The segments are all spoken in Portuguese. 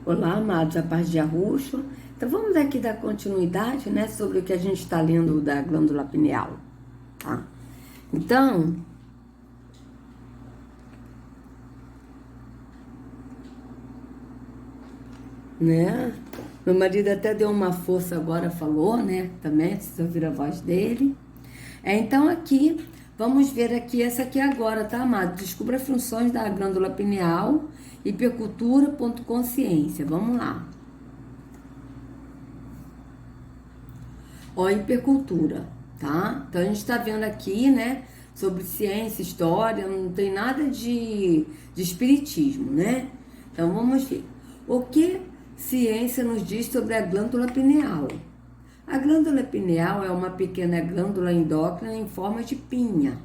Olá, amados, a paz de Arruxo. Então, vamos aqui dar continuidade, né, sobre o que a gente está lendo da glândula pineal, tá? Então, né, meu marido até deu uma força agora, falou, né, também, vocês ouviram a voz dele. Então, aqui, vamos ver aqui, essa aqui agora, tá, amado? Descubra as funções da glândula pineal, hipercultura.consciência. Vamos lá. Ó, hipercultura, tá? Então a gente tá vendo aqui, né, sobre ciência, história, não tem nada de espiritismo, né? Então vamos ver. O que ciência nos diz sobre a glândula pineal? A glândula pineal é uma pequena glândula endócrina em forma de pinha,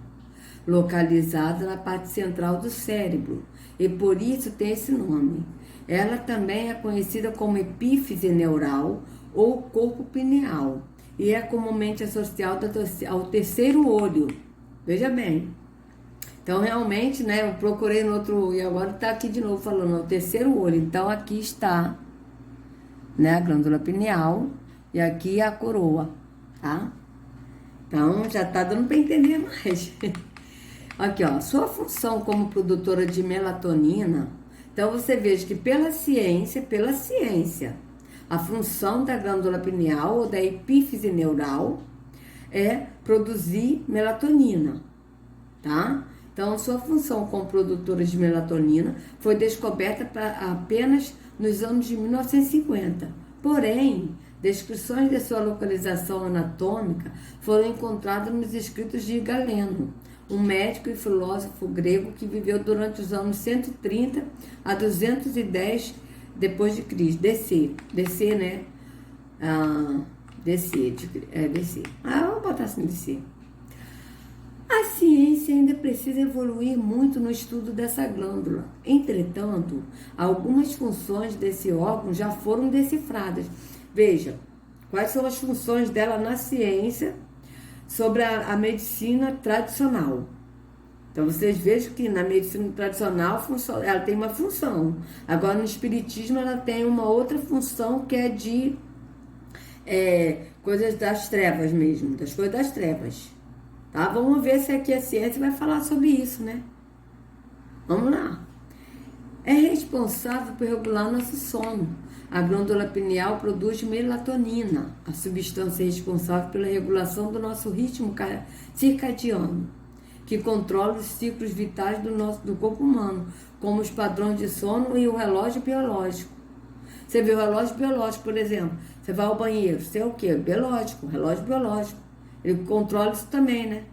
localizada na parte central do cérebro, e por isso tem esse nome. Ela também é conhecida como epífise neural ou corpo pineal, e é comumente associada ao terceiro olho. Veja bem. Então, realmente, né, eu procurei no outro, e agora está aqui de novo falando, o terceiro olho. Então, aqui está, né, a glândula pineal, e aqui a coroa, tá? Então, já está dando para entender mais. Aqui, ó, sua função como produtora de melatonina. Então, você veja que pela ciência, a função da glândula pineal ou da epífise neural é produzir melatonina, tá? Então, sua função como produtora de melatonina foi descoberta apenas nos anos de 1950. Porém, descrições de sua localização anatômica foram encontradas nos escritos de Galeno, um médico e filósofo grego que viveu durante os anos 130 a 210 depois de Cristo. DC, né? DC. Vamos botar assim, DC. A ciência ainda precisa evoluir muito no estudo dessa glândula. Entretanto, algumas funções desse órgão já foram decifradas. Veja, quais são as funções dela na ciência sobre a medicina tradicional. Então, vocês vejam que na medicina tradicional ela tem uma função. Agora, no espiritismo, ela tem uma outra função que é de coisas das trevas mesmo, das coisas das trevas. Tá? Vamos ver se aqui a ciência vai falar sobre isso, né? Vamos lá. É responsável por regular nosso sono. A glândula pineal produz melatonina, a substância responsável pela regulação do nosso ritmo circadiano, que controla os ciclos vitais do corpo humano, como os padrões de sono e o relógio biológico. Você vê o relógio biológico, por exemplo, você vai ao banheiro, você é o quê? Biológico, relógio biológico. Ele controla isso também, né?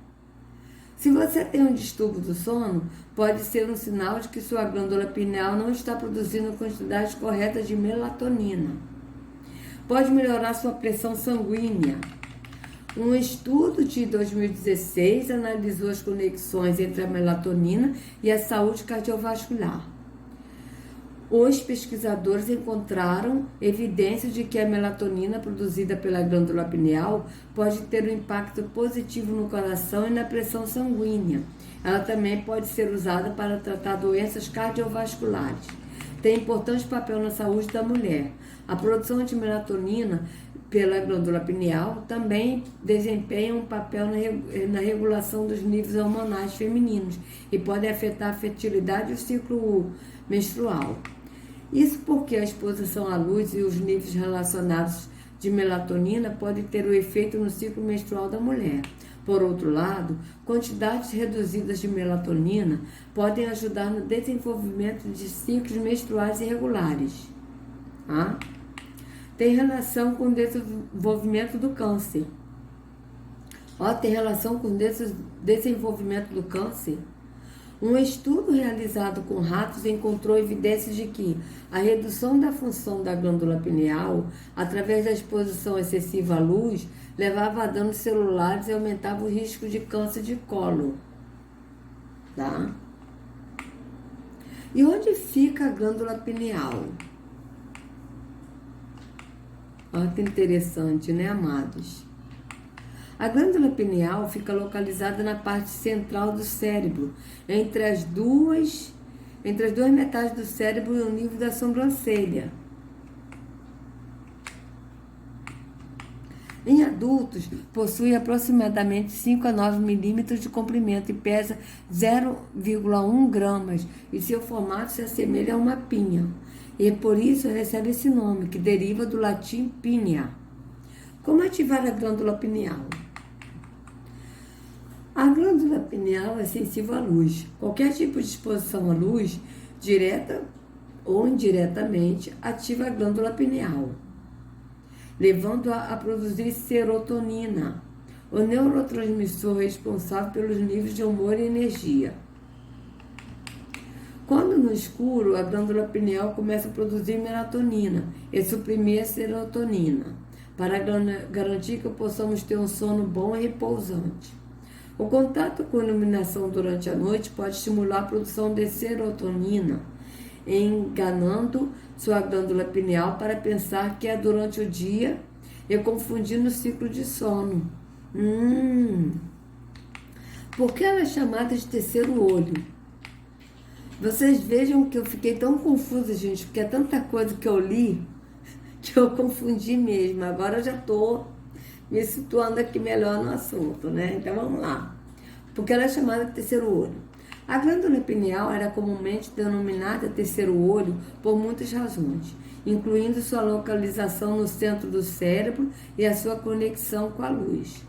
Se você tem um distúrbio do sono, pode ser um sinal de que sua glândula pineal não está produzindo quantidades corretas de melatonina. Pode melhorar sua pressão sanguínea. Um estudo de 2016 analisou as conexões entre a melatonina e a saúde cardiovascular. Os pesquisadores encontraram evidências de que a melatonina produzida pela glândula pineal pode ter um impacto positivo no coração e na pressão sanguínea. Ela também pode ser usada para tratar doenças cardiovasculares. Tem importante papel na saúde da mulher. A produção de melatonina pela glândula pineal também desempenha um papel na regulação dos níveis hormonais femininos e pode afetar a fertilidade e o ciclo menstrual. Isso porque a exposição à luz e os níveis relacionados de melatonina podem ter o efeito no ciclo menstrual da mulher. Por outro lado, quantidades reduzidas de melatonina podem ajudar no desenvolvimento de ciclos menstruais irregulares. Tá? Tem relação com o desenvolvimento do câncer. Tem relação com o desenvolvimento do câncer. Um estudo realizado com ratos encontrou evidências de que a redução da função da glândula pineal, através da exposição excessiva à luz, levava a danos celulares e aumentava o risco de câncer de colo. Tá? E onde fica a glândula pineal? Olha que interessante, né, amados? A glândula pineal fica localizada na parte central do cérebro, entre as duas metades do cérebro e o nível da sobrancelha. Em adultos, possui aproximadamente 5 a 9 milímetros de comprimento e pesa 0,1 gramas, e seu formato se assemelha a uma pinha. E por isso recebe esse nome, que deriva do latim pinea. Como ativar a glândula pineal? A glândula pineal é sensível à luz. Qualquer tipo de exposição à luz, direta ou indiretamente, ativa a glândula pineal, levando-a a produzir serotonina, o neurotransmissor responsável pelos níveis de humor e energia. Quando no escuro, a glândula pineal começa a produzir melatonina e suprimir a serotonina, para garantir que possamos ter um sono bom e repousante. O contato com a iluminação durante a noite pode estimular a produção de serotonina, enganando sua glândula pineal para pensar que é durante o dia e confundindo o ciclo de sono. Por que ela é chamada de terceiro olho? Vocês vejam que eu fiquei tão confusa, gente, porque é tanta coisa que eu li que eu confundi mesmo. Agora eu já estou me situando aqui melhor no assunto, né? Então vamos lá. Porque ela é chamada de terceiro olho. A glândula pineal era comumente denominada terceiro olho por muitas razões, incluindo sua localização no centro do cérebro e a sua conexão com a luz.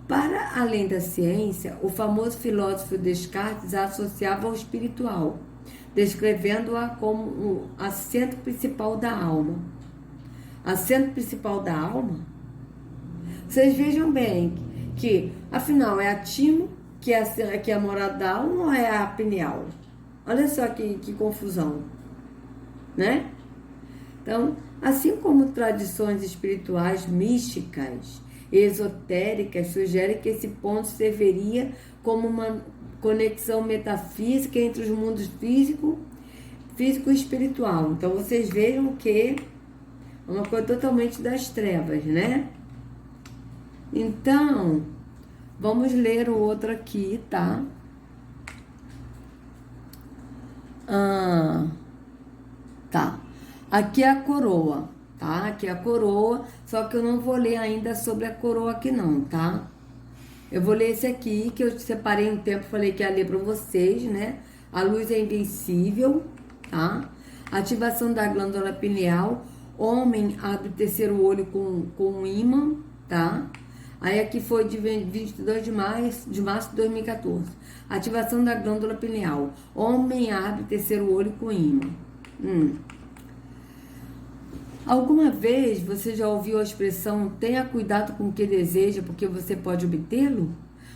Para além da ciência, o famoso filósofo Descartes a associava ao espiritual, descrevendo-a como o assento principal da alma. Assento principal da alma? Vocês vejam bem que, afinal, é a timo, que é a morada da alma, ou é a pineal? Olha só que confusão, né? Então, assim como tradições espirituais místicas e esotéricas sugerem que esse ponto serviria como uma conexão metafísica entre os mundos físico e espiritual. Então, vocês vejam que é uma coisa totalmente das trevas, né? Então, vamos ler o outro aqui, tá? Tá. Aqui é a coroa, tá? Aqui é a coroa, só que eu não vou ler ainda sobre a coroa aqui não, tá? Eu vou ler esse aqui, que eu separei um tempo, falei que ia ler para vocês, né? A luz é invencível, tá? Ativação da glândula pineal. Homem abre o terceiro olho com um ímã, tá? Aí aqui foi de 22 de março de 2014. Ativação da glândula pineal. Homem abre terceiro olho com ímã. Alguma vez você já ouviu a expressão tenha cuidado com o que deseja porque você pode obtê-lo?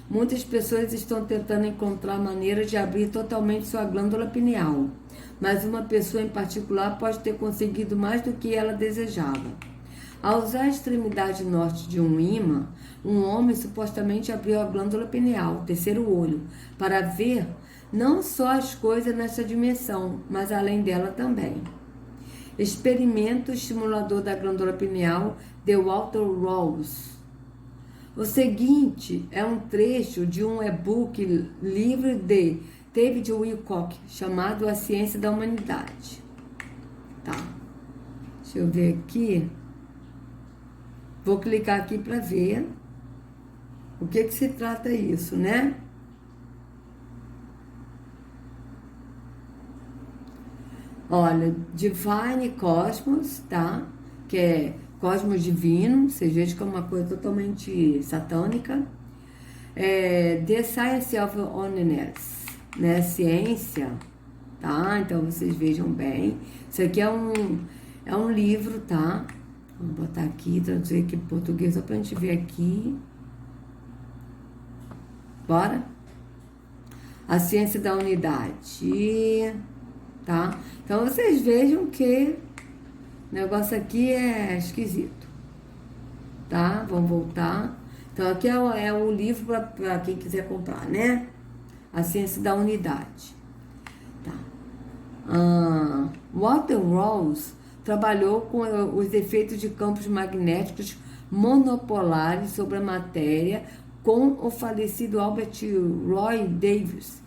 Muitas pessoas estão tentando encontrar maneiras de abrir totalmente sua glândula pineal, mas uma pessoa em particular pode ter conseguido mais do que ela desejava. Ao usar a extremidade norte de um ímã, um homem supostamente abriu a glândula pineal, terceiro olho, para ver não só as coisas nessa dimensão, mas além dela também. Experimento estimulador da glândula pineal de Walter Rawls. O seguinte é um trecho de um e-book livre de David Wilcock, chamado A Ciência da Humanidade. Tá. Deixa eu ver aqui. Vou clicar aqui para ver o que se trata isso, né? Olha, Divine Cosmos, tá? Que é cosmos divino, vocês vejam que é uma coisa totalmente satânica. The Science of Oneness, né? Ciência, tá? Então vocês vejam bem. Isso aqui é um livro, tá? Vamos botar aqui, traduzir aqui para português, só pra gente ver aqui. Bora? A Ciência da Unidade, tá? Então, vocês vejam que o negócio aqui é esquisito, tá? Vamos voltar. Então, aqui é o livro para quem quiser comprar, né? A Ciência da Unidade. Tá. Walter Rawls trabalhou com os efeitos de campos magnéticos monopolares sobre a matéria com o falecido Albert Roy Davis.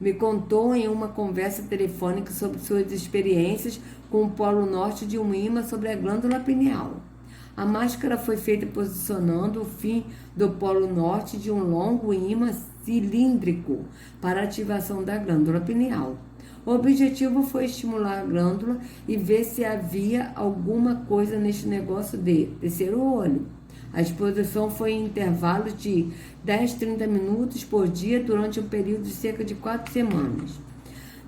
Me contou em uma conversa telefônica sobre suas experiências com o polo norte de um ímã sobre a glândula pineal. A máscara foi feita posicionando o fim do polo norte de um longo ímã cilíndrico para a ativação da glândula pineal. O objetivo foi estimular a glândula e ver se havia alguma coisa neste negócio de terceiro olho. A exposição foi em intervalos de 10, 30 minutos por dia durante um período de cerca de 4 semanas.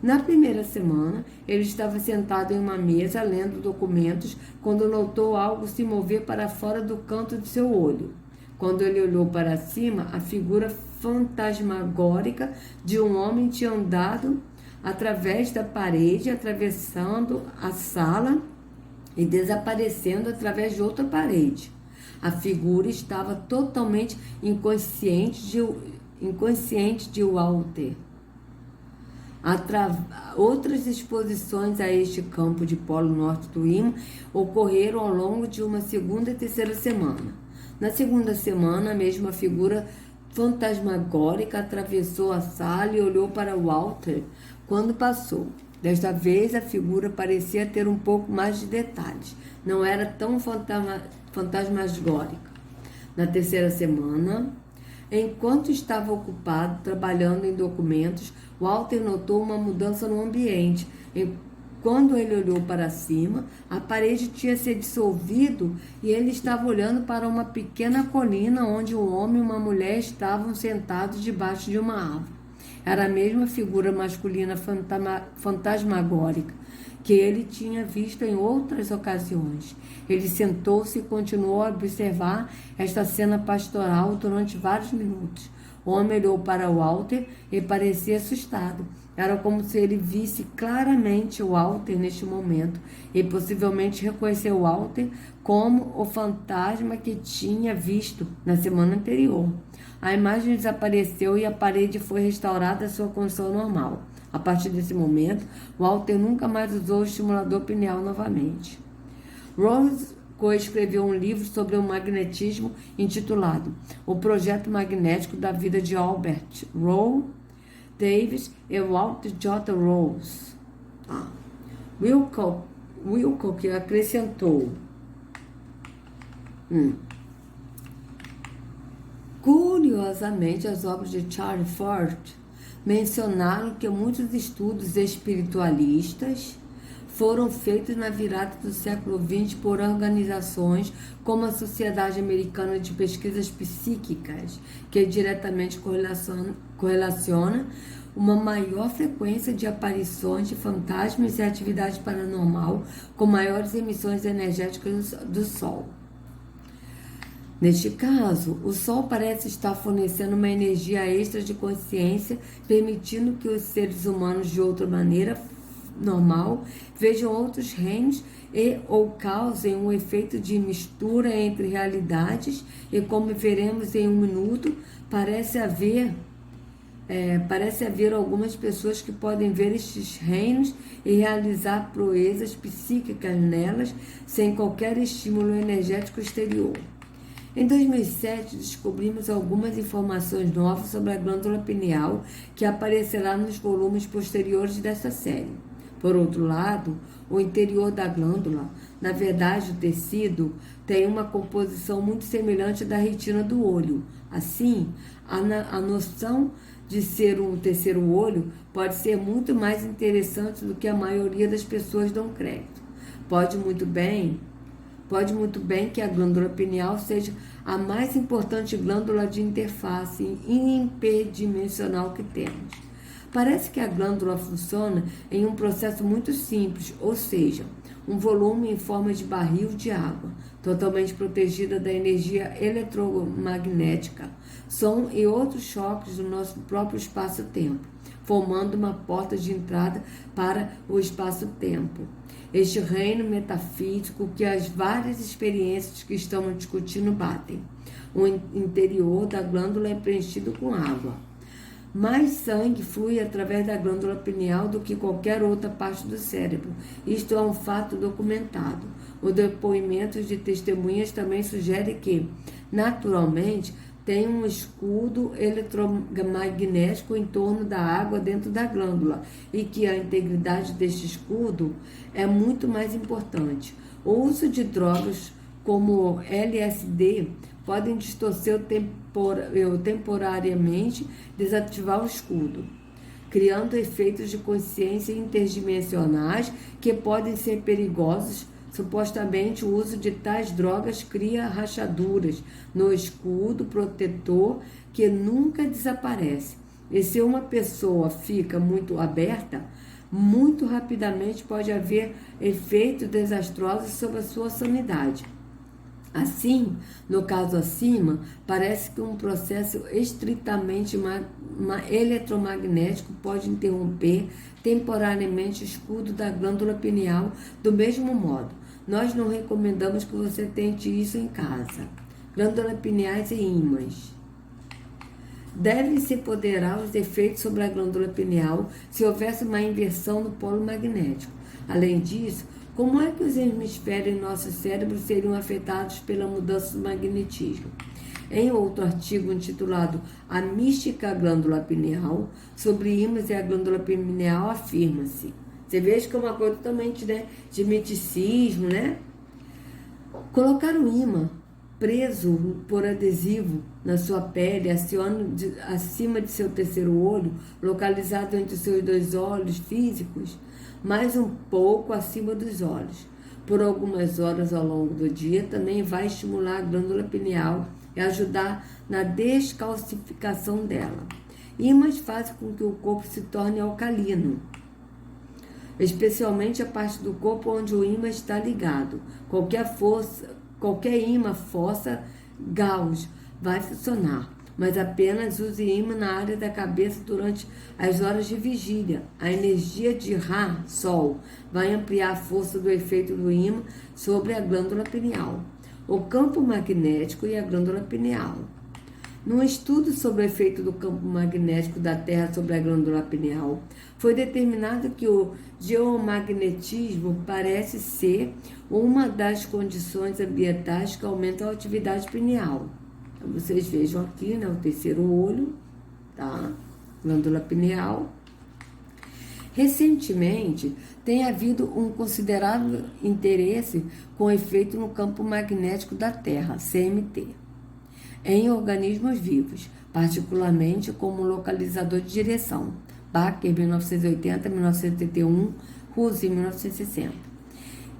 Na primeira semana, ele estava sentado em uma mesa lendo documentos quando notou algo se mover para fora do canto de seu olho. Quando ele olhou para cima, a figura fantasmagórica de um homem tinha andado através da parede, atravessando a sala e desaparecendo através de outra parede. A figura estava totalmente inconsciente de Walter. Outras exposições a este campo de polo norte do ímã ocorreram ao longo de uma segunda e terceira semana. Na segunda semana, a mesma figura fantasmagórica atravessou a sala e olhou para Walter quando passou. Desta vez, a figura parecia ter um pouco mais de detalhes. Não era tão fantasmagórica. Na terceira semana, enquanto estava ocupado trabalhando em documentos, Walter notou uma mudança no ambiente. Quando ele olhou para cima, a parede tinha se dissolvido e ele estava olhando para uma pequena colina onde um homem e uma mulher estavam sentados debaixo de uma árvore. Era a mesma figura masculina fantasmagórica que ele tinha visto em outras ocasiões. Ele sentou-se e continuou a observar esta cena pastoral durante vários minutos. O homem olhou para Walter e parecia assustado. Era como se ele visse claramente Walter neste momento e possivelmente reconheceu Walter como o fantasma que tinha visto na semana anterior. A imagem desapareceu e a parede foi restaurada à sua condição normal. A partir desse momento, Walter nunca mais usou o estimulador pineal novamente. Rose coescreveu um livro sobre o magnetismo intitulado O Projeto Magnético da Vida de Albert Rowe Davis e Walter J. Rose. Wilcock acrescentou: curiosamente, as obras de Charles Fort mencionaram que muitos estudos espiritualistas foram feitos na virada do século XX por organizações como a Sociedade Americana de Pesquisas Psíquicas, que diretamente correlaciona uma maior frequência de aparições de fantasmas e atividade paranormal com maiores emissões energéticas do Sol. Neste caso, o Sol parece estar fornecendo uma energia extra de consciência, permitindo que os seres humanos, de outra maneira normal, vejam outros reinos e ou causem um efeito de mistura entre realidades e, como veremos em um minuto, parece haver algumas pessoas que podem ver estes reinos e realizar proezas psíquicas nelas sem qualquer estímulo energético exterior. Em 2007, descobrimos algumas informações novas sobre a glândula pineal que aparecerá nos volumes posteriores desta série. Por outro lado, o interior da glândula, na verdade o tecido, tem uma composição muito semelhante à da retina do olho. Assim, a noção de ser um terceiro olho pode ser muito mais interessante do que a maioria das pessoas dão crédito. Pode muito bem que a glândula pineal seja a mais importante glândula de interface hiperdimensional que temos. Parece que a glândula funciona em um processo muito simples, ou seja, um volume em forma de barril de água, totalmente protegida da energia eletromagnética, som e outros choques do nosso próprio espaço-tempo, formando uma porta de entrada para o espaço-tempo. Este reino metafísico que as várias experiências que estamos discutindo batem. O interior da glândula é preenchido com água. Mais sangue flui através da glândula pineal do que qualquer outra parte do cérebro. Isto é um fato documentado. Os depoimentos de testemunhas também sugerem que, naturalmente, tem um escudo eletromagnético em torno da água dentro da glândula e que a integridade deste escudo é muito mais importante. O uso de drogas como LSD, podem distorcer temporariamente, desativar o escudo, criando efeitos de consciência interdimensionais que podem ser perigosos. Supostamente, o uso de tais drogas cria rachaduras no escudo protetor que nunca desaparece. E se uma pessoa fica muito aberta, muito rapidamente pode haver efeitos desastrosos sobre a sua sanidade. Assim, no caso acima, parece que um processo estritamente eletromagnético pode interromper temporariamente o escudo da glândula pineal. Do mesmo modo, nós não recomendamos que você tente isso em casa. Glândulas pineais e ímãs. Deve-se ponderar os efeitos sobre a glândula pineal se houvesse uma inversão no polo magnético. Além disso, como é que os hemisférios em nosso cérebro seriam afetados pela mudança do magnetismo? Em outro artigo intitulado A Mística Glândula Pineal, sobre ímãs e a glândula pineal, afirma-se. Você veja que é uma coisa totalmente, né, de misticismo, né? Colocar o ímã preso por adesivo na sua pele, acima de seu terceiro olho, localizado entre os seus dois olhos físicos, mais um pouco acima dos olhos, por algumas horas ao longo do dia, também vai estimular a glândula pineal e ajudar na descalcificação dela. Ímãs fazem com que o corpo se torne alcalino, especialmente a parte do corpo onde o ímã está ligado. Qualquer ímã força Gauss vai funcionar, mas apenas use ímã na área da cabeça durante as horas de vigília. A energia de Ra, Sol, vai ampliar a força do efeito do ímã sobre a glândula pineal, o campo magnético e a glândula pineal. Num estudo sobre o efeito do campo magnético da Terra sobre a glândula pineal, foi determinado que o geomagnetismo parece ser uma das condições ambientais que aumentam a atividade pineal. Então, vocês vejam aqui, né, o terceiro olho, tá? Glândula pineal. Recentemente, tem havido um considerável interesse com efeito no campo magnético da Terra, CMT, em organismos vivos, particularmente como localizador de direção. Baker, 1980, 1981, Ruse, 1960.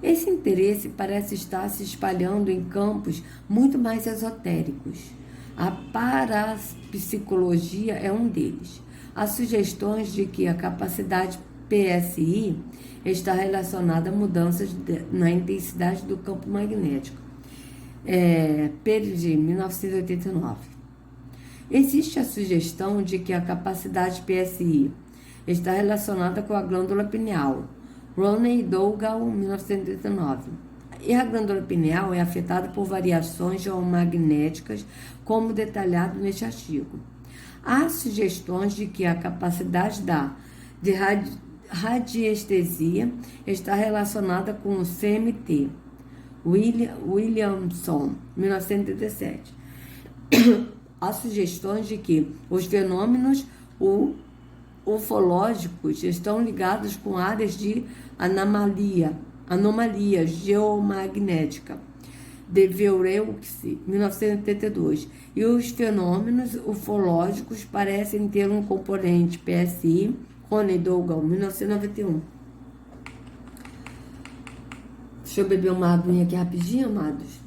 Esse interesse parece estar se espalhando em campos muito mais esotéricos. A parapsicologia é um deles. Há sugestões de que a capacidade PSI está relacionada a mudanças na intensidade do campo magnético. Pérez, 1989. Existe a sugestão de que a capacidade PSI está relacionada com a glândula pineal. Roney Dougal, 1989. E a glândula pineal é afetada por variações geomagnéticas, como detalhado neste artigo. Há sugestões de que a capacidade de radiestesia está relacionada com o CMT. Williamson, 1917. Há sugestões de que os fenômenos ufológicos estão ligados com áreas de anomalia geomagnética. De Vereux, 1982. E os fenômenos ufológicos parecem ter um componente PSI. Roney Dougal, 1991. Deixa eu beber uma aguinha aqui rapidinho, amados.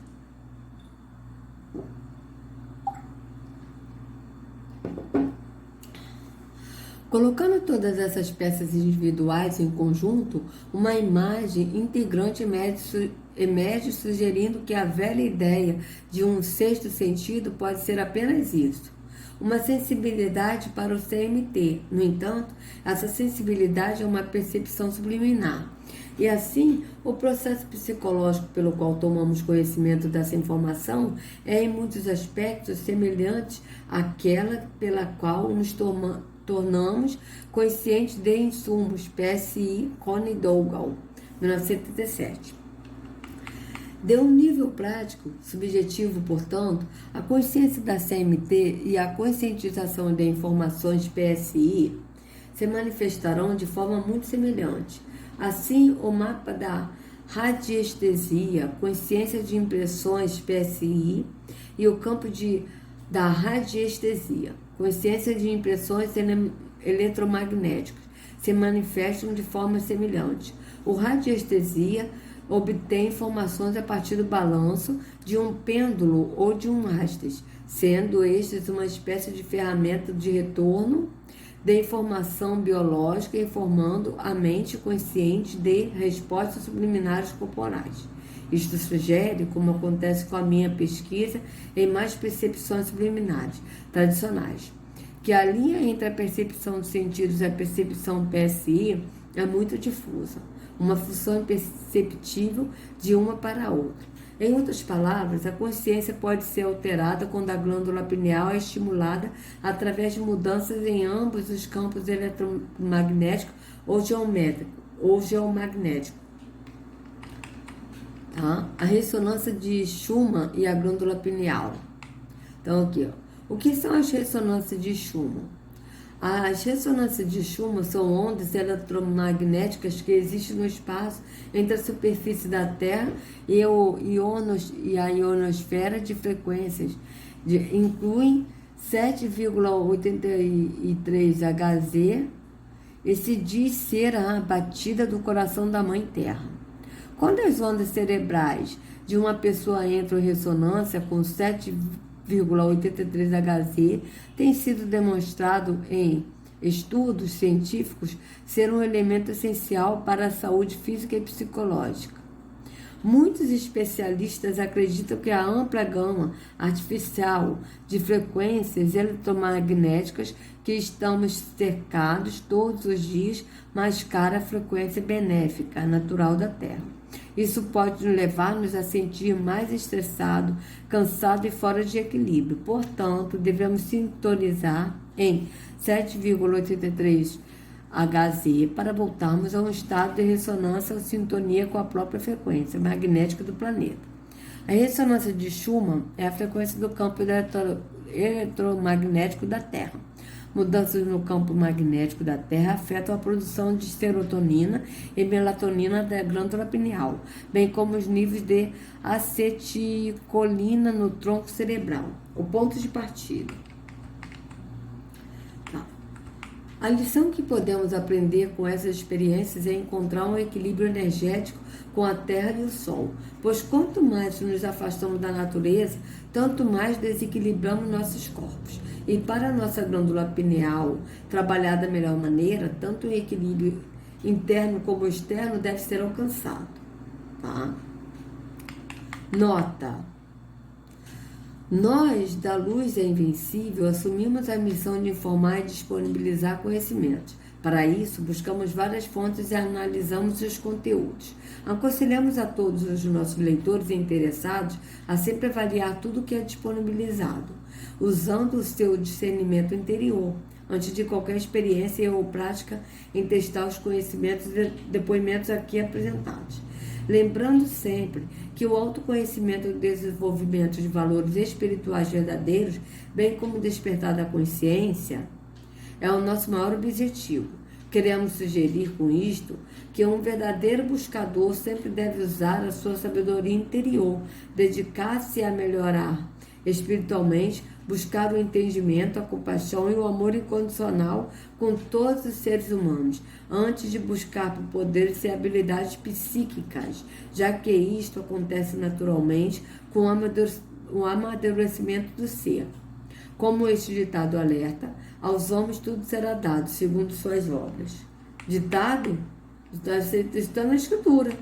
Colocando todas essas peças individuais em conjunto, uma imagem integrante emerge sugerindo que a velha ideia de um sexto sentido pode ser apenas isso, uma sensibilidade para o CMT. No entanto, essa sensibilidade é uma percepção subliminar. E assim, o processo psicológico pelo qual tomamos conhecimento dessa informação é em muitos aspectos semelhante àquela pela qual nos tornamos conscientes de insumos. PSI, Roney Dougal, 1977. De um nível prático, subjetivo, portanto, a consciência da CMT e a conscientização de informações PSI se manifestarão de forma muito semelhante. Assim, o mapa da radiestesia, consciência de impressões, PSI, e o campo da radiestesia, consciência de impressões eletromagnéticas, se manifestam de forma semelhante. O radiestesia obtém informações a partir do balanço de um pêndulo ou de um haste, sendo estes uma espécie de ferramenta de retorno de informação biológica, informando a mente consciente de respostas subliminares corporais. Isto sugere, como acontece com a minha pesquisa em mais percepções subliminares tradicionais, que a linha entre a percepção dos sentidos e a percepção PSI é muito difusa, uma função imperceptível de uma para a outra. Em outras palavras, a consciência pode ser alterada quando a glândula pineal é estimulada através de mudanças em ambos os campos eletromagnético ou geomagnético. Tá? A ressonância de Schumann e a glândula pineal. Então, aqui, ó. O que são as ressonâncias de Schumann? As ressonâncias de Schumann são ondas eletromagnéticas que existem no espaço entre a superfície da Terra e a ionosfera de frequências. Incluem 7,83 Hz e se diz ser a batida do coração da Mãe Terra. Quando as ondas cerebrais de uma pessoa entram em ressonância com 7,83 Hz, tem sido demonstrado em estudos científicos ser um elemento essencial para a saúde física e psicológica. Muitos especialistas acreditam que a ampla gama artificial de frequências eletromagnéticas que estamos cercados todos os dias mascara a frequência benéfica natural da Terra. Isso pode levar-nos a sentir mais estressado, cansado e fora de equilíbrio. Portanto, devemos sintonizar em 7,83 Hz para voltarmos a um estado de ressonância ou sintonia com a própria frequência magnética do planeta. A ressonância de Schumann é a frequência do campo eletromagnético da Terra. Mudanças no campo magnético da Terra afetam a produção de serotonina e melatonina da glândula pineal, bem como os níveis de acetilcolina no tronco cerebral. O ponto de partida. A lição que podemos aprender com essas experiências é encontrar um equilíbrio energético com a Terra e o Sol, pois quanto mais nos afastamos da natureza, tanto mais desequilibramos nossos corpos. E para a nossa glândula pineal trabalhar da melhor maneira, tanto o equilíbrio interno como externo deve ser alcançado. Tá? Nota: nós, da Luz é Invencível, assumimos a missão de informar e disponibilizar conhecimentos. Para isso, buscamos várias fontes e analisamos os conteúdos. Aconselhamos a todos os nossos leitores e interessados a sempre avaliar tudo que é disponibilizado, usando o seu discernimento interior, antes de qualquer experiência ou prática em testar os conhecimentos e depoimentos aqui apresentados. Lembrando sempre que o autoconhecimento e o desenvolvimento de valores espirituais verdadeiros, bem como o despertar da consciência, é o nosso maior objetivo. Queremos sugerir com isto que um verdadeiro buscador sempre deve usar a sua sabedoria interior, dedicar-se a melhorar espiritualmente, buscar o entendimento, a compaixão e o amor incondicional com todos os seres humanos, antes de buscar por poderes e habilidades psíquicas, já que isto acontece naturalmente com o amadurecimento do ser. Como este ditado alerta, aos homens tudo será dado, segundo suas obras. Ditado? Está na Escritura.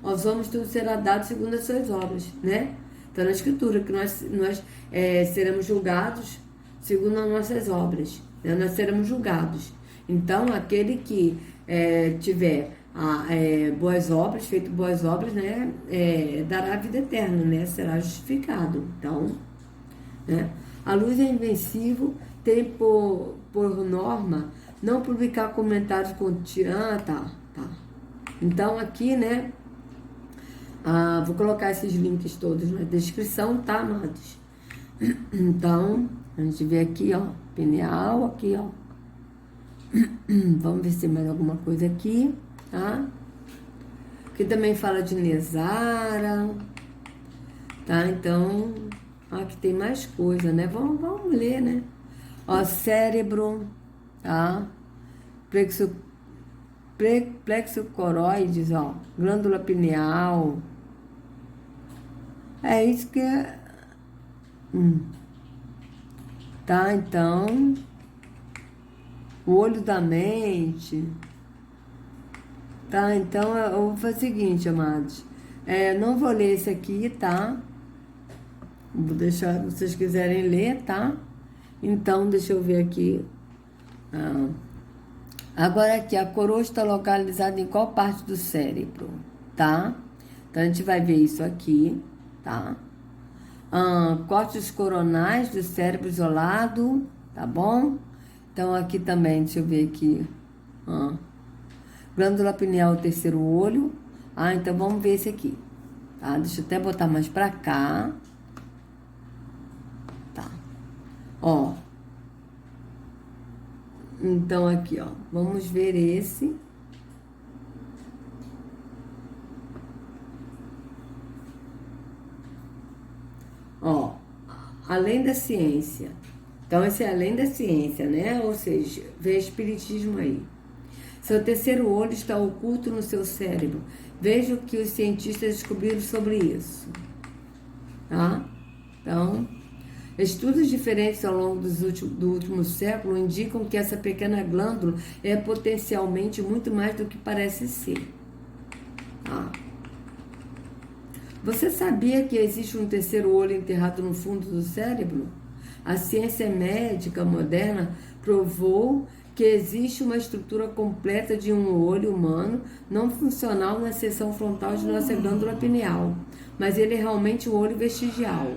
Aos homens tudo será dado segundo as suas obras, né? Está na Escritura que nós seremos julgados segundo as nossas obras, né? Nós seremos julgados. Então, aquele que tiver boas obras, feito boas obras, né, dará a vida eterna, né? Será justificado. Então, né? A Luz é Invencível tem por norma não publicar comentários com tá. Então, aqui, né, vou colocar esses links todos na descrição, tá, amados? Então, a gente vê aqui, ó, pineal, aqui, ó. Vamos ver se tem mais alguma coisa aqui, tá? que também fala de Nesara, tá? Então, aqui tem mais coisa, né? Vamos ler, né? Ó, cérebro, tá? Plexo coroides, ó, glândula pineal. É isso que é. Tá, então, o olho da mente. Tá, então eu vou fazer o seguinte, amados. Não vou ler esse aqui, tá? Vou deixar, se vocês quiserem ler, tá? Então, deixa eu ver aqui. Agora aqui, a coroa está localizada em qual parte do cérebro, tá? Então, a gente vai ver isso aqui, tá? Cortes coronais do cérebro isolado, tá bom? Então, aqui também, deixa eu ver aqui. Glândula pineal, terceiro olho. Então vamos ver esse aqui, tá? Deixa eu até botar mais pra cá. Tá. Ó. Então, aqui, ó. Vamos ver esse. Ó. Além da ciência. Então, esse é além da ciência, né? Ou seja, vê espiritismo aí. Seu terceiro olho está oculto no seu cérebro. Veja o que os cientistas descobriram sobre isso. Tá? Então, estudos diferentes ao longo do último século indicam que essa pequena glândula é potencialmente muito mais do que parece ser. Tá? Você sabia que existe um terceiro olho enterrado no fundo do cérebro? A ciência médica moderna provou que existe uma estrutura completa de um olho humano não funcional na seção frontal de nossa glândula pineal, mas ele é realmente um olho vestigial.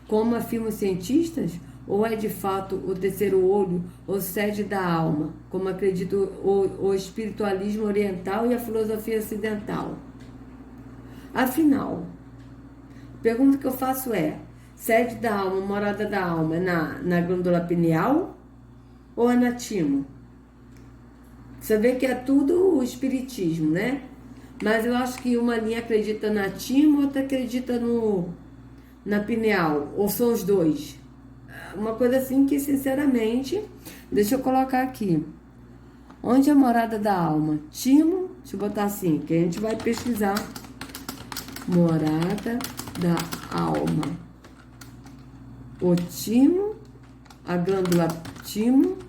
Como afirmam os cientistas, ou é de fato o terceiro olho ou sede da alma, como acredita o espiritualismo oriental e a filosofia ocidental. Afinal, a pergunta que eu faço é: sede da alma, morada da alma, na glândula pineal ou é na timo? Você vê que é tudo o espiritismo, né? Mas eu acho que uma linha acredita na timo, outra acredita na pineal, ou são os dois. Uma coisa assim que, sinceramente, deixa eu colocar aqui. Onde é a morada da alma? Timo, deixa eu botar assim, que a gente vai pesquisar. Morada da alma. O timo, a glândula timo,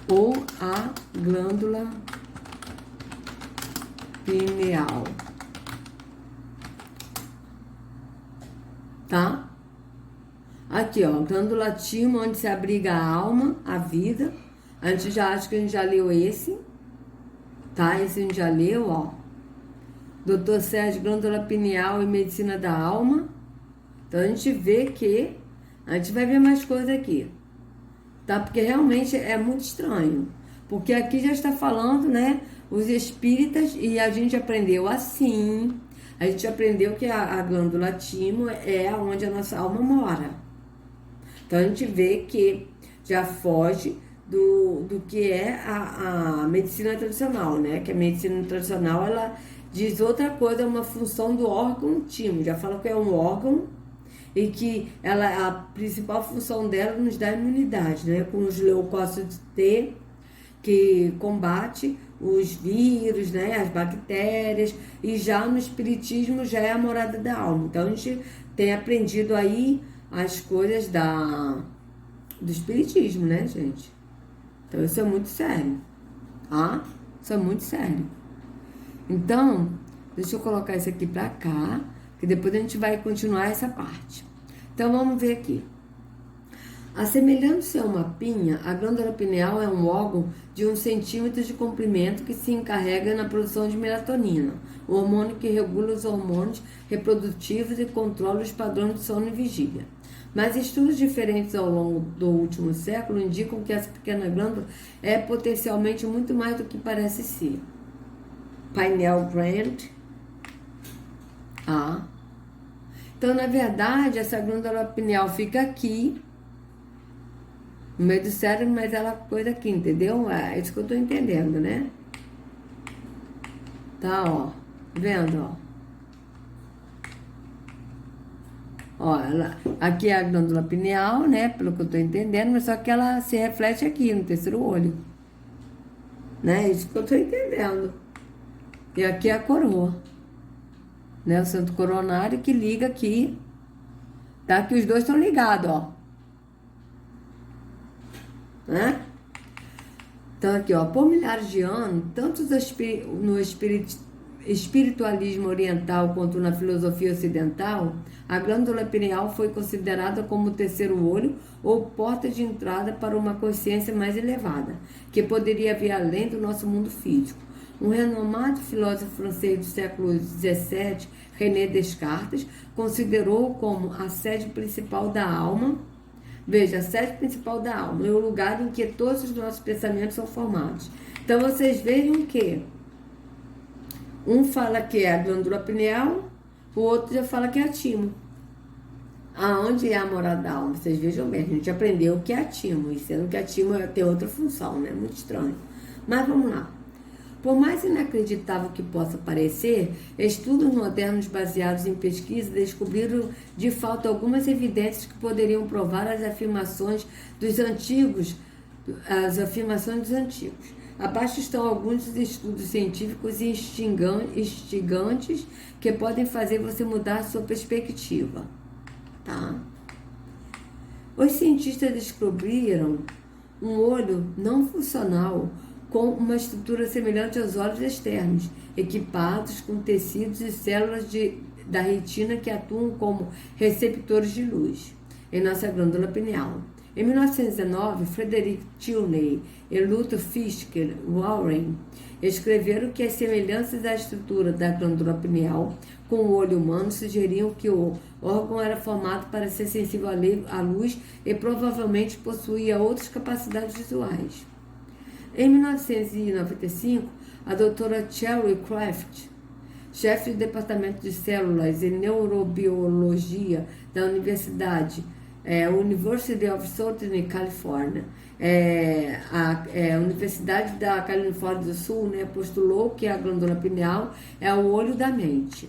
ou a glândula pineal. Tá? Aqui, ó, glândula timo, onde se abriga a alma, a vida. A gente já acha que a gente já leu esse, tá? Esse a gente já leu, ó. Dr. Sérgio, glândula pineal e medicina da alma. Então a gente vê que a gente vai ver mais coisa aqui, tá? Porque realmente é muito estranho. Porque aqui já está falando, né, os espíritas, e a gente aprendeu assim. A gente aprendeu que a glândula timo é onde a nossa alma mora. Então a gente vê que já foge do que é a medicina tradicional, né? Que a medicina tradicional, ela diz outra coisa, é uma função do órgão timo. Já fala que é um órgão e que a principal função dela é nos dá imunidade, né? Com os leucócitos T, que combate os vírus, né? As bactérias, e já no espiritismo já é a morada da alma. Então a gente tem aprendido aí as coisas do espiritismo, né, gente? Então isso é muito sério, tá? Isso é muito sério. Então, deixa eu colocar isso aqui pra cá, que depois a gente vai continuar essa parte. Então, vamos ver aqui. Assemelhando-se a uma pinha, a glândula pineal é um órgão de 1 centímetro de comprimento que se encarrega na produção de melatonina, o hormônio que regula os hormônios reprodutivos e controla os padrões de sono e vigília. Mas estudos diferentes ao longo do último século indicam que essa pequena glândula é potencialmente muito mais do que parece ser. Pineal gland. Então, na verdade, essa glândula pineal fica aqui, no meio do cérebro, mas ela coisa aqui, entendeu? É isso que eu tô entendendo, né? Tá, ó. Vendo, ó? Ó, aqui é a glândula pineal, né? Pelo que eu tô entendendo, mas só que ela se reflete aqui no terceiro olho. Né? Isso que eu tô entendendo. E aqui é a coroa. Né? O centro coronário que liga aqui. Tá? Que os dois estão ligados, ó. Né? Então aqui, ó. Por milhares de anos, tanto no espiritualismo oriental quanto na filosofia ocidental, a glândula pineal foi considerada como o terceiro olho ou porta de entrada para uma consciência mais elevada, que poderia vir além do nosso mundo físico. Um renomado filósofo francês do século XVII, René Descartes, considerou como a sede principal da alma. Veja, a sede principal da alma é o lugar em que todos os nossos pensamentos são formados. Então vocês vejam que um fala que é a glândula pineal, o outro já fala que é a timo. Aonde é a morada da alma? Vocês vejam bem, a gente aprendeu o que é a timo, e sendo que a timo tem outra função, né? Muito estranho. Mas vamos lá. Por mais inacreditável que possa parecer, estudos modernos baseados em pesquisa descobriram de fato algumas evidências que poderiam provar as afirmações dos antigos. Abaixo estão alguns dos estudos científicos instigantes que podem fazer você mudar a sua perspectiva. Tá? Os cientistas descobriram um olho não funcional com uma estrutura semelhante aos olhos externos, equipados com tecidos e células da retina que atuam como receptores de luz em nossa glândula pineal. Em 1919, Frederick Tilney e Luther Fisker Warren escreveram que as semelhanças da estrutura da glândula pineal com o olho humano sugeriam que o órgão era formado para ser sensível à luz e provavelmente possuía outras capacidades visuais. Em 1995, a doutora Cheryl Kraft, chefe do Departamento de Células e Neurobiologia da University of Southern California, a Universidade da Califórnia do Sul, né, postulou que a glândula pineal é o olho da mente.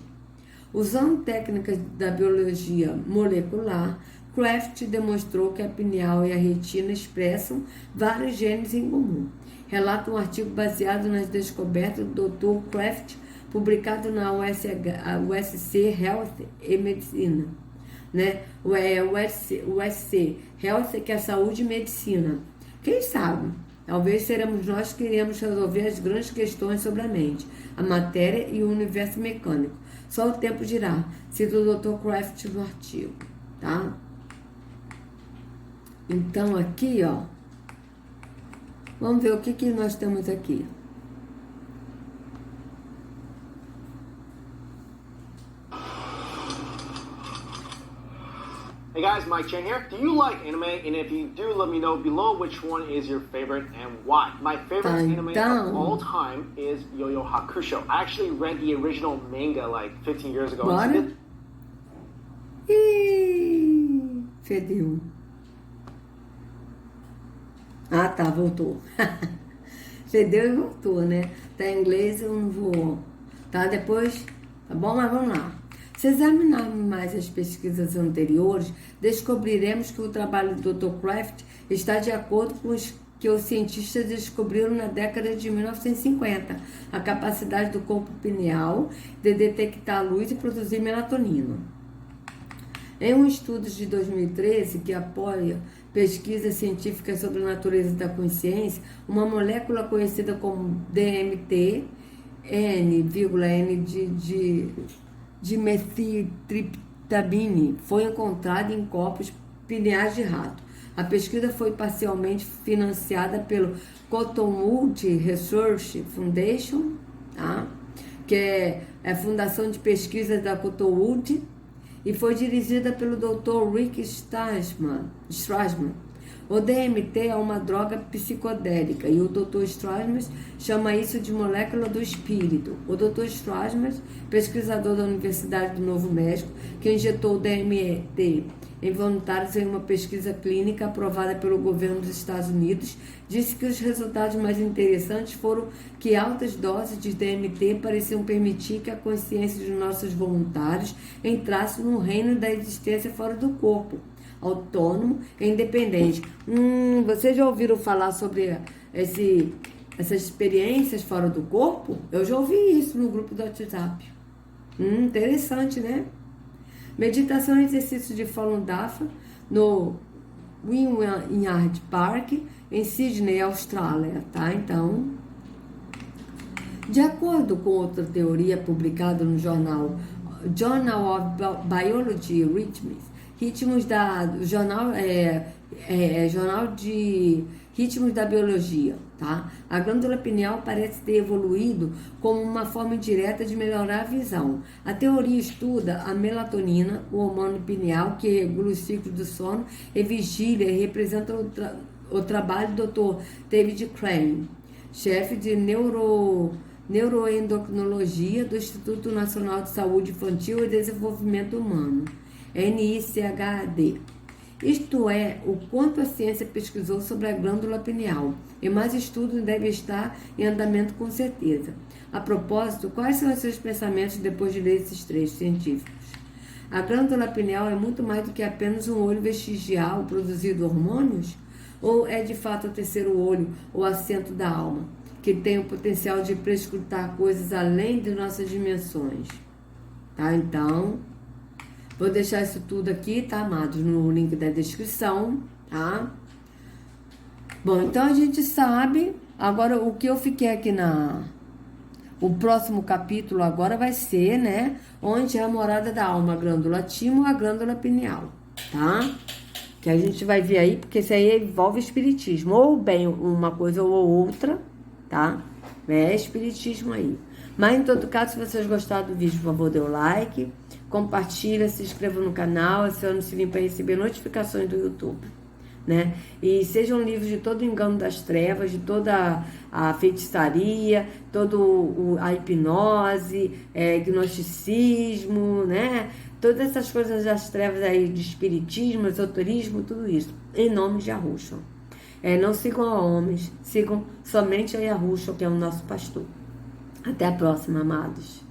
Usando técnicas da biologia molecular, Kraft demonstrou que a pineal e a retina expressam vários genes em comum. Relata um artigo baseado nas descobertas do Dr. Kraft, publicado na USC Health e Medicina. Né? O USC Health, que é Saúde e Medicina. Quem sabe? Talvez seremos nós que iremos resolver as grandes questões sobre a mente, a matéria e o universo mecânico. Só o tempo dirá, cita o Dr. Kraft no artigo. Tá? Então aqui, ó, vamos ver o que nós temos aqui. Hey guys, Mike Chen here. Do you like anime? And if you do, let me know below which one is your favorite and why. My favorite anime of all time is Yu Yu Hakusho. I actually read the original manga like 15 years ago. Bora? Ih, fedeu. Ah, tá, voltou. Fedeu e voltou, né? Tá em inglês, eu não vou. Tá, depois, tá bom? Mas vamos lá. Se examinarmos mais as pesquisas anteriores, descobriremos que o trabalho do Dr. Kraft está de acordo com os que os cientistas descobriram na década de 1950, a capacidade do corpo pineal de detectar a luz e produzir melatonina. Em um estudo de 2013 que apoia pesquisas científicas sobre a natureza da consciência, uma molécula conhecida como DMT, N de metiltriptamine, foi encontrada em corpos pineais de rato. A pesquisa foi parcialmente financiada pelo Cottonwood Research Foundation, tá? Que é a fundação de pesquisas da Cottonwood, e foi dirigida pelo Dr. Rick Strassman. O DMT é uma droga psicodélica e o Dr. Strassman chama isso de molécula do espírito. O Dr. Strassman, pesquisador da Universidade do Novo México, que injetou o DMT em voluntários em uma pesquisa clínica aprovada pelo governo dos Estados Unidos, disse que os resultados mais interessantes foram que altas doses de DMT pareciam permitir que a consciência dos nossos voluntários entrasse no reino da existência fora do corpo, autônomo e independente. Vocês já ouviram falar sobre essas experiências fora do corpo? Eu já ouvi isso no grupo do WhatsApp. Interessante, né? Meditação e exercício de Falun Dafa no Wynyard Park, em Sydney, Austrália, tá? Então, de acordo com outra teoria publicada no Journal of Biology Jornal de Ritmos da Biologia, tá? A glândula pineal parece ter evoluído como uma forma indireta de melhorar a visão. A teoria estuda a melatonina, o hormônio pineal, que regula os ciclos do sono e vigília, e representa o trabalho do Dr. David Crane, chefe de neuroendocrinologia do Instituto Nacional de Saúde Infantil e Desenvolvimento Humano, NICHD. Isto é, o quanto a ciência pesquisou sobre a glândula pineal, e mais estudos devem estar em andamento com certeza. A propósito, quais são os seus pensamentos depois de ler esses trechos científicos? A glândula pineal é muito mais do que apenas um olho vestigial produzindo hormônios? Ou é de fato o terceiro olho, o assento da alma, que tem o potencial de prescrutar coisas além de nossas dimensões? Tá, então... vou deixar isso tudo aqui, tá, amados, no link da descrição, tá? Bom, então a gente sabe, agora o que eu fiquei aqui o próximo capítulo agora vai ser, né, onde é a morada da alma, a glândula timo ou a glândula pineal, tá? Que a gente vai ver aí, porque isso aí envolve espiritismo, ou bem uma coisa ou outra, tá? É espiritismo aí. Mas, em todo caso, se vocês gostaram do vídeo, por favor, dê o like, compartilha, se inscreva no canal, acione o sininho para receber notificações do YouTube, né? E sejam livres de todo o engano das trevas, de toda a feitiçaria, a hipnose, gnosticismo, né? Todas essas coisas das trevas aí, de espiritismo, esoterismo, tudo isso, em nome de Yahushua. Não sigam a homens, sigam somente a Yahushua, que é o nosso pastor. Até a próxima, amados.